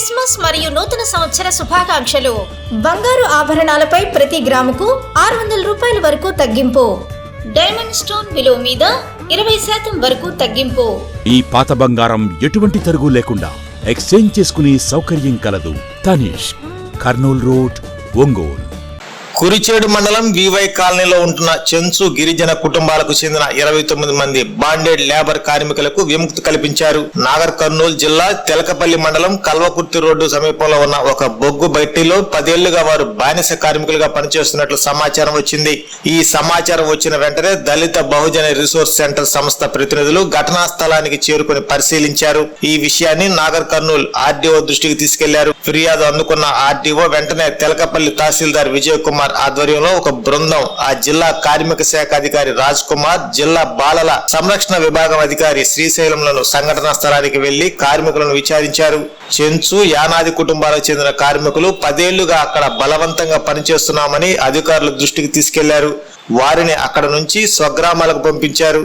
Christmas మరియు నూతన సంవత్సర శుభాకాంక్షలు. బంగారు ఆభరణాలపై ప్రతి గ్రాముకు 600 రూపాయల వరకు తగ్గింపు. డైమండ్ స్టోన్ విలువ మీద 20% వరకు తగ్గింపు. ఈ పాత బంగారం ఎటువంటి తరుగు లేకుండా ఎక్స్చేంజ్ చేసుకునే సౌకర్యం కలదు. తనిష్, కర్నూల్ రోడ్, ఒంగోలు. కురిచేడు మండలం వివై కాలనీలో ఉంటున్న చెంచు గిరిజన కుటుంబాలకు చెందిన 29 మంది బాండెడ్ లేబర్ కార్మికులకు విముక్తి కల్పించారు. నాగర్ కర్నూలు జిల్లా తెలకపల్లి మండలం కల్వకుర్తి రోడ్డు సమీపంలో ఉన్న ఒక బొగ్గు బట్టీలో 10 ఏళ్లుగా వారు బానిస కార్మికులుగా పనిచేస్తున్నట్లు సమాచారం వచ్చింది. ఈ సమాచారం వచ్చిన వెంటనే దళిత బహుజన రిసోర్స్ సెంటర్ సంస్థ ప్రతినిధులు ఘటనా స్థలానికి చేరుకుని పరిశీలించారు. ఈ విషయాన్ని నాగర్ కర్నూలు ఆర్డీఓ దృష్టికి తీసుకెళ్లారు. ఫిర్యాదు అందుకున్న ఆర్డీఓ వెంటనే తెలకపల్లి తహసీల్దార్ విజయ్ కుమార్ ఆధ్వర్యంలో ఒక బృందం ఆ జిల్లా కార్మిక శాఖ అధికారి రాజ్ కుమార్, జిల్లా బాలల సంరక్షణ విభాగం అధికారి శ్రీశైలంలను సంఘటనా స్థలానికి వెళ్లి కార్మికులను విచారించారు. చెంచు, యానాది కుటుంబాలకు చెందిన కార్మికులు 10 ఏళ్లుగా అక్కడ బలవంతంగా పనిచేస్తున్నామని అధికారుల దృష్టికి తీసుకెళ్లారు. వారిని అక్కడ నుంచి స్వగ్రామాలకు పంపించారు.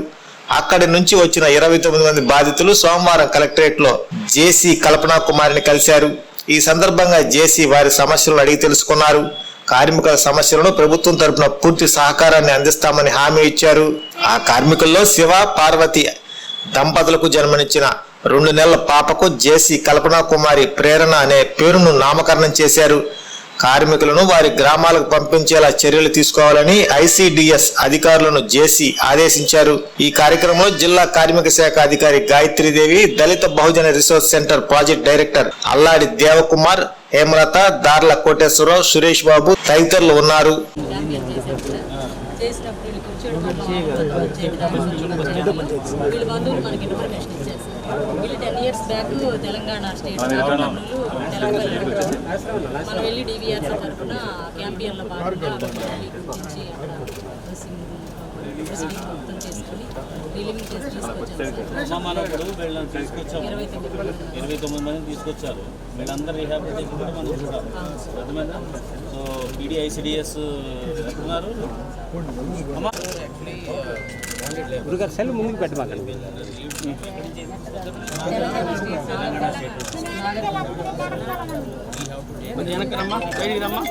అక్కడి నుంచి వచ్చిన 29 మంది బాధితులు సోమవారం కలెక్టరేట్ లో జేసీ కల్పనా కుమారిని కలిశారు. ఈ సందర్భంగా జేసీ వారి సమస్యలను అడిగి తెలుసుకున్నారు. కార్మికుల సమస్యలను ప్రభుత్వం తరపున పూర్తి సహకారాన్ని అందిస్తామని హామీ ఇచ్చారు. ఆ కార్మికుల్లో శివ, పార్వతి దంపతులకు జన్మనిచ్చిన 2 నెలల పాపకు జేసీ కల్పనా కుమారి ప్రేరణ అనే పేరును నామకరణం చేశారు. కార్మికులను వారి గ్రామాలకు పంపించేలా చర్యలు తీసుకోవాలని ఐసిడిఎస్ అధికారులను జేసీ ఆదేశించారు. ఈ కార్యక్రమంలో జిల్లా కార్మిక శాఖ అధికారి గాయత్రీదేవి, దళిత బహుజన రిసోర్స్ సెంటర్ ప్రాజెక్ట్ డైరెక్టర్ అల్లాడి దేవకుమార్, హేమలత, దార్ల కోటేశ్వరరావు, సురేష్ బాబు తదితరులు ఉన్నారు. వీళ్ళు 10 years బ్యాక్ తెలంగాణ స్టేట్ మనం వెళ్ళి డివిఆర్సీ తరఫున క్యాంపియన్లో భాగంగా గురించి అక్కడ మొత్తం చేసుకుని రిలీవింగ్ చేసి తీసుకొచ్చాము. 29 మందిని తీసుకొచ్చారు. వీళ్ళందరూ రీహాబిలిటేషన్ కూడా మనం చూడాలి. అర్థమైందా? సో పీడీఐసిడిఎస్ చెప్తున్నారు. గురుగారు సెల్ ముందుకు పెట్టమాకండి. వెనకరమ్మా, బయటికి రమ్మా.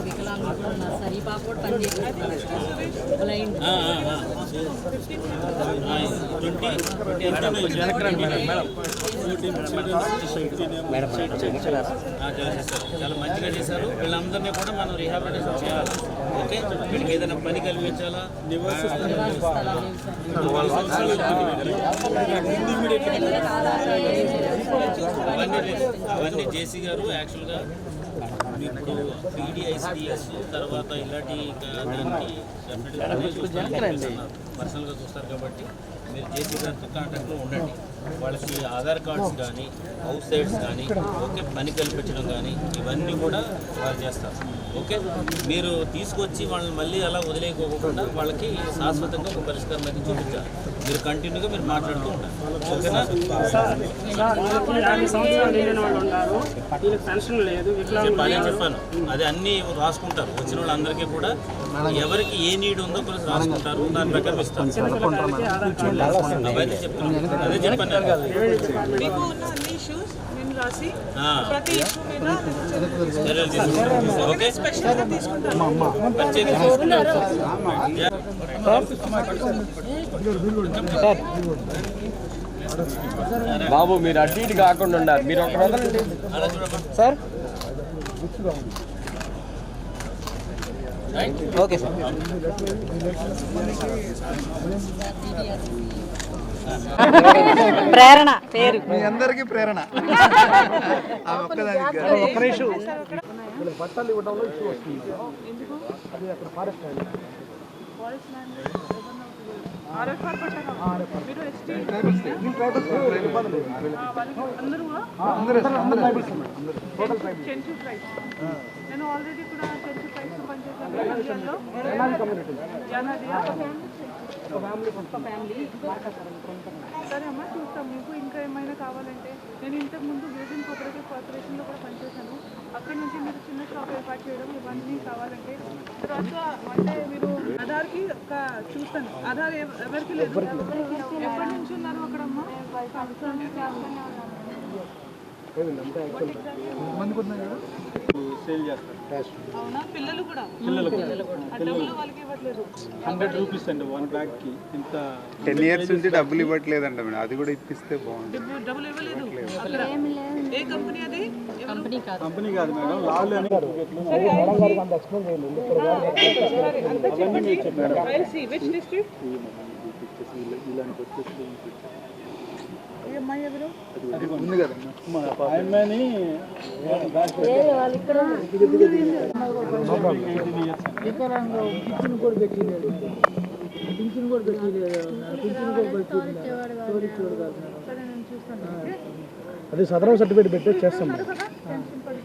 వికలాంగులు కూడా ఉన్నారు సార్. ఈ పాప కూడా పనిచేస్తుంది. బ్లైండ్ చాలా మంచిగా చేశారు. వీళ్ళందరినీ కూడా మనం రీహాబిలిటేషన్ చేయాలి. ఓకే, వీళ్ళకి ఏదైనా పని కల్పించాలా, అవన్నీ జేసీ గారు యాక్చువల్గా ఇప్పుడు పీడీఐసిడిఎస్ తర్వాత ఇలాంటి దానికి పర్సనల్గా చూస్తారు. కాబట్టి మీరు జేసీ గారితో కాంటాక్ట్లో ఉండండి. వాళ్ళకి ఆధార్ కార్డ్స్ కానీ, హౌస్ సైడ్స్ కానీ, ఓకే, పని కల్పించడం కానీ ఇవన్నీ కూడా వాళ్ళు చేస్తారు. ఓకే, మీరు తీసుకొచ్చి వాళ్ళని మళ్ళీ అలా వదిలేయకోకుండా వాళ్ళకి శాశ్వతంగా ఒక పరిష్కారం అయితే చూపించాలి. మీరు కంటిన్యూగా మీరు మాట్లాడుతూ ఉంటారు. ఓకేనా? అదే చెప్పాను. అది అన్నీ రాసుకుంటారు. వచ్చిన వాళ్ళందరికీ కూడా ఎవరికి ఏ నీడ్ ఉందో కూడా రాసుకుంటారు. దాని ప్రకారం ఇస్తారు. అవైతే చెప్తున్నాను. అదే చెప్పాను. బాబు మీరు అటు ఇటు కాకుండా ఉన్నారు. మీరు ఒక వదలండి సార్. Okay sir. ప్రేరణ పేరు మీ అందరికీ ప్రేరణ. ఒక్క నిమిషం. బట్టలు ఇవ్వడంలో ఇష్యూ వస్తుంది. అది అక్కడ ఫారెస్ట్ నేను ఆల్రెడీ కూడా చెంచు ట్రైబ్స్ పనిచేశాను. సరే అమ్మ, చూస్తాం. మీకు ఇంకా ఏమైనా కావాలంటే నేను ఇంతకుముందు గిరిజన కోఆపరేటివ్ కార్పొరేషన్లో కూడా పనిచేశాను. అక్కడ నుంచి మీరు చిన్న షాప్ ఏర్పాటు చేయడం ఇవన్నీ కావాలంటే తర్వాత అంటే మీరు ఆధార్కి చూస్తాను. ఆధార్ ఎవరికి లేదు. ఎప్పటి నుంచి ఉన్నారు అక్కడ అమ్మ? అవునా? పిల్లలు కూడా ఆ డబ్బులు వాళ్ళకి ఇవ్వట్లేదు. 100 రూపీస్ అండి 1 బ్యాగ్ కి. ఇంత 10 ఇయర్స్ నుంచి డబ్బులు ఇవ్వట్లేదంట మేడం, అది కూడా ఇప్పిస్తే బాగుంది. డబ్బులు ఇవ్వలేదు అక్కడ. ఏ కంపెనీ అది? కంపెనీ కాదు. కంపెనీ కాదు మేడం, లాల్ అని విచ్ డిస్ట్రిక్ట్? అమ్మాయి ఎవరు? ఉంది కదా అమ్మాయిని అది సదరం సర్టిఫికేట్ పెట్టి చేస్తాం.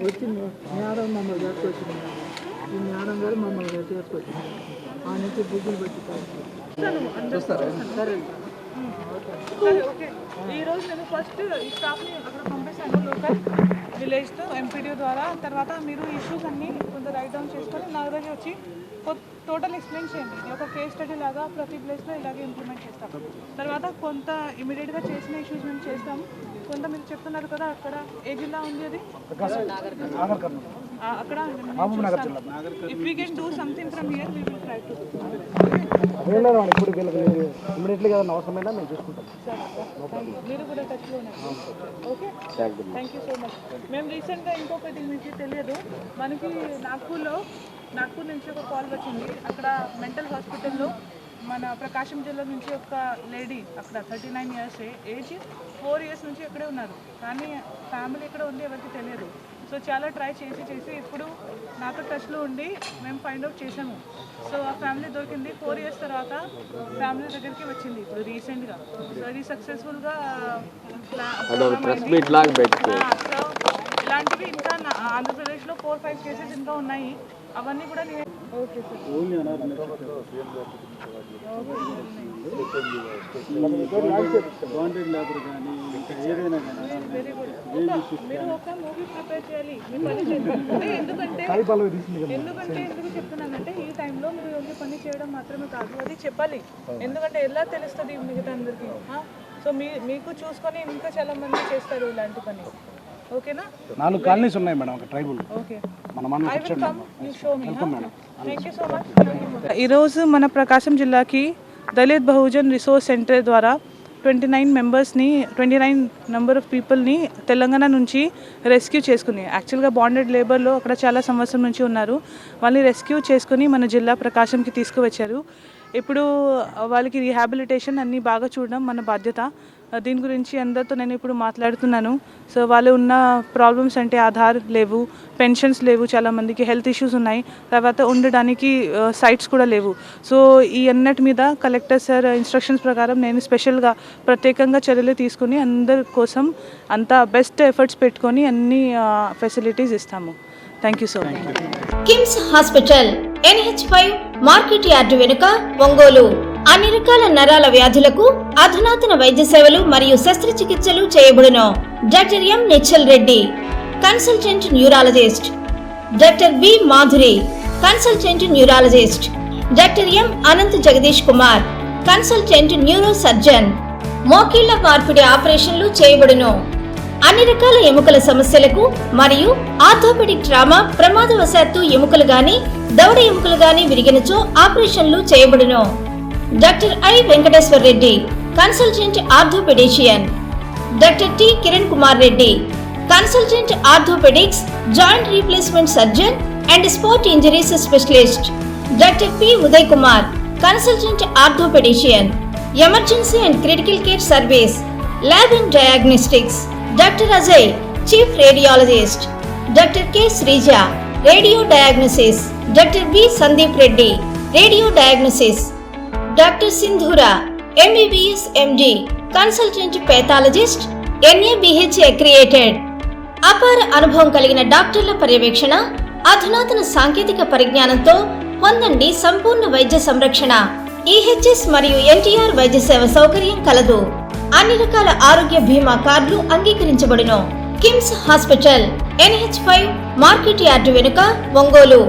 వచ్చింది మేడం మమ్మల్ని చేసుకొచ్చింది. ఈ మేడం గారు మమ్మల్ని చేసుకొచ్చింది. ఆ నుంచి బుద్ధులు పెట్టి సరే ఓకే. ఈరోజు నేను ఫస్ట్ ఈ స్టాఫ్ని అక్కడ పంపిస్తాను లోకల్ విలేజ్తో ఎంపీడీ ద్వారా. తర్వాత మీరు ఇష్యూస్ అన్నీ కొంత రైట్ డౌన్ చేసుకొని నా దగ్గర వచ్చి టోటల్ ఎక్స్ప్లెయిన్ చేయండి. ఇది ఒక కేస్ స్టడీ లాగా ప్రతి ప్లేస్లో ఇలాగే ఇంప్లిమెంట్ చేస్తాం. తర్వాత కొంత ఇమీడియట్గా చేసిన ఇష్యూస్ మేము చేస్తాము. కొంత మీరు చెప్తున్నారు కదా అక్కడ ఏ జిల్లా ఉంది అది? అక్కడ if we can do something from here we will try to. ఇప్పుడు వీళ్ళకి ఇమీడియట్లీగా అవసరమైనా మేము చూసుకుంటాం. మీరు కూడా టచ్లో ఉన్నారు. Okay, thank you so much. మేము రీసెంట్గా ఇంకొకటి మీకు తెలియదు, మనకి నాగ్పూర్ నుంచి ఒక కాల్ వచ్చింది. అక్కడ మెంటల్ హాస్పిటల్లో మన ప్రకాశం జిల్లా నుంచి ఒక లేడీ అక్కడ 39 ఇయర్స్ ఏజ్, 4 ఇయర్స్ నుంచి ఇక్కడే ఉన్నారు. కానీ ఫ్యామిలీ ఇక్కడ ఉంది ఎవరికి తెలియదు. సో చాలా ట్రై చేసి ఇప్పుడు నాతో టచ్లో ఉండి మేము ఫైండ్ అవుట్ చేసాము. సో ఆ ఫ్యామిలీ దొరికింది. 4 ఇయర్స్ తర్వాత ఫ్యామిలీ దగ్గరికి వచ్చింది ఇప్పుడు రీసెంట్గా. సో అది సక్సెస్ఫుల్గా. సో ఇలాంటివి ఇంకా ఆంధ్రప్రదేశ్లో 4-5 కేసెస్ ఇంకా ఉన్నాయి. అవన్నీ కూడా ఓకే సార్. Very good. మీరు ఒక మూవీ ప్రిపేర్ చేయాలి మీ పని చేయాలి. ఎందుకు చెప్తున్నానంటే ఈ టైంలో మీరు ఓన్లీ పని చేయడం మాత్రమే కాదు, అది చెప్పాలి. ఎందుకంటే ఎలా తెలుస్తుంది మిగతా అందరికీ. సో మీకు చూసుకొని ఇంకా చాలా మంది చేస్తారు ఇలాంటి పని. ఓకేనా? 4 కాలనీస్ ఉన్నాయి మేడం ఒక tribal. Okay, I will come you show me. Thank you so much. ఈరోజు మన ప్రకాశం జిల్లాకి దళిత్ బహుజన్ రిసోర్స్ సెంటర్ ద్వారా 29 నెంబర్ ఆఫ్ పీపుల్ని తెలంగాణ నుంచి రెస్క్యూ చేసుకుని, యాక్చువల్గా బాండెడ్ లేబర్లో అక్కడ చాలా సంవత్సరం నుంచి ఉన్నారు. వాళ్ళని రెస్క్యూ చేసుకుని మన జిల్లా ప్రకాశంకి తీసుకువచ్చారు. ఇప్పుడు వాళ్ళకి రీహాబిలిటేషన్ అన్నీ బాగా చూడడం మన బాధ్యత. దీని గురించి అందరితో నేను ఇప్పుడు మాట్లాడుతున్నాను. సో వాళ్ళు ఉన్న ప్రాబ్లమ్స్ అంటే ఆధార్ లేవు, పెన్షన్స్ లేవు, చాలామందికి హెల్త్ ఇష్యూస్ ఉన్నాయి, తర్వాత ఉండడానికి సైట్స్ కూడా లేవు. సో ఈ అన్నిటి మీద కలెక్టర్ సార్ ఇన్స్ట్రక్షన్స్ ప్రకారం నేను స్పెషల్గా ప్రత్యేకంగా చర్యలు తీసుకుని అందరి కోసం అంతా బెస్ట్ ఎఫర్ట్స్ పెట్టుకొని అన్ని ఫెసిలిటీస్ ఇస్తాము. Thank you so much. KIMS hospital NH5 market yard వెనుక, ఒంగోలు. అన్ని రకాల నరాల వ్యాధులకు అధునాతన వైద్య సేవలు మరియు శస్త్రచికిత్సలు చేయబడును. Doctor M Nischal Reddy, consultant neurologist. Doctor B Madhuri, consultant neurologist. Doctor M Anant Jagadish Kumar, consultant neuro surgeon. మోకీళ్ల మార్పిడి ఆపరేషన్లు చేయబడును. అన్ని రకాల ఎముకల సమస్యలకు మరియు ఆర్థోపెడిక్ ట్రామా, ప్రమాదవశాత్తు ఎముకలు గాని దవడ ఎముకలు గాని విరిగినచో ఆపరేషన్లు చేయబడును. Doctor I Venkateswara Reddy, consultant orthopaedician. Doctor T Kiran Kumar Reddy, consultant orthopaedics, joint replacement surgeon and sport injuries specialist. Doctor P Uday Kumar, consultant orthopaedician. Emergency and critical care service, lab and diagnostics. Doctor Ajay, chief radiologist. Doctor K Sreeja, radio diagnosis. Doctor B Sandeep Reddy, radio diagnosis. Doctor Sindhura, MBBS MD, consultant pathologist, NABH accredited. అపార అనుభవం కలిగిన డాక్టర్ల పర్యవేక్షణ, అధునాతన సాంకేతిక పరిజ్ఞానంతో పొందండి సంపూర్ణ వైద్య సంరక్షణ. EHS మరియు NTR వైద్య సేవ సౌకర్యం కలదు. అన్ని రకాల ఆరోగ్య బీమా కార్డులు అంగీకరించబడును. KIMS hospital NH5 market yard వెనుక, ఒంగోలు.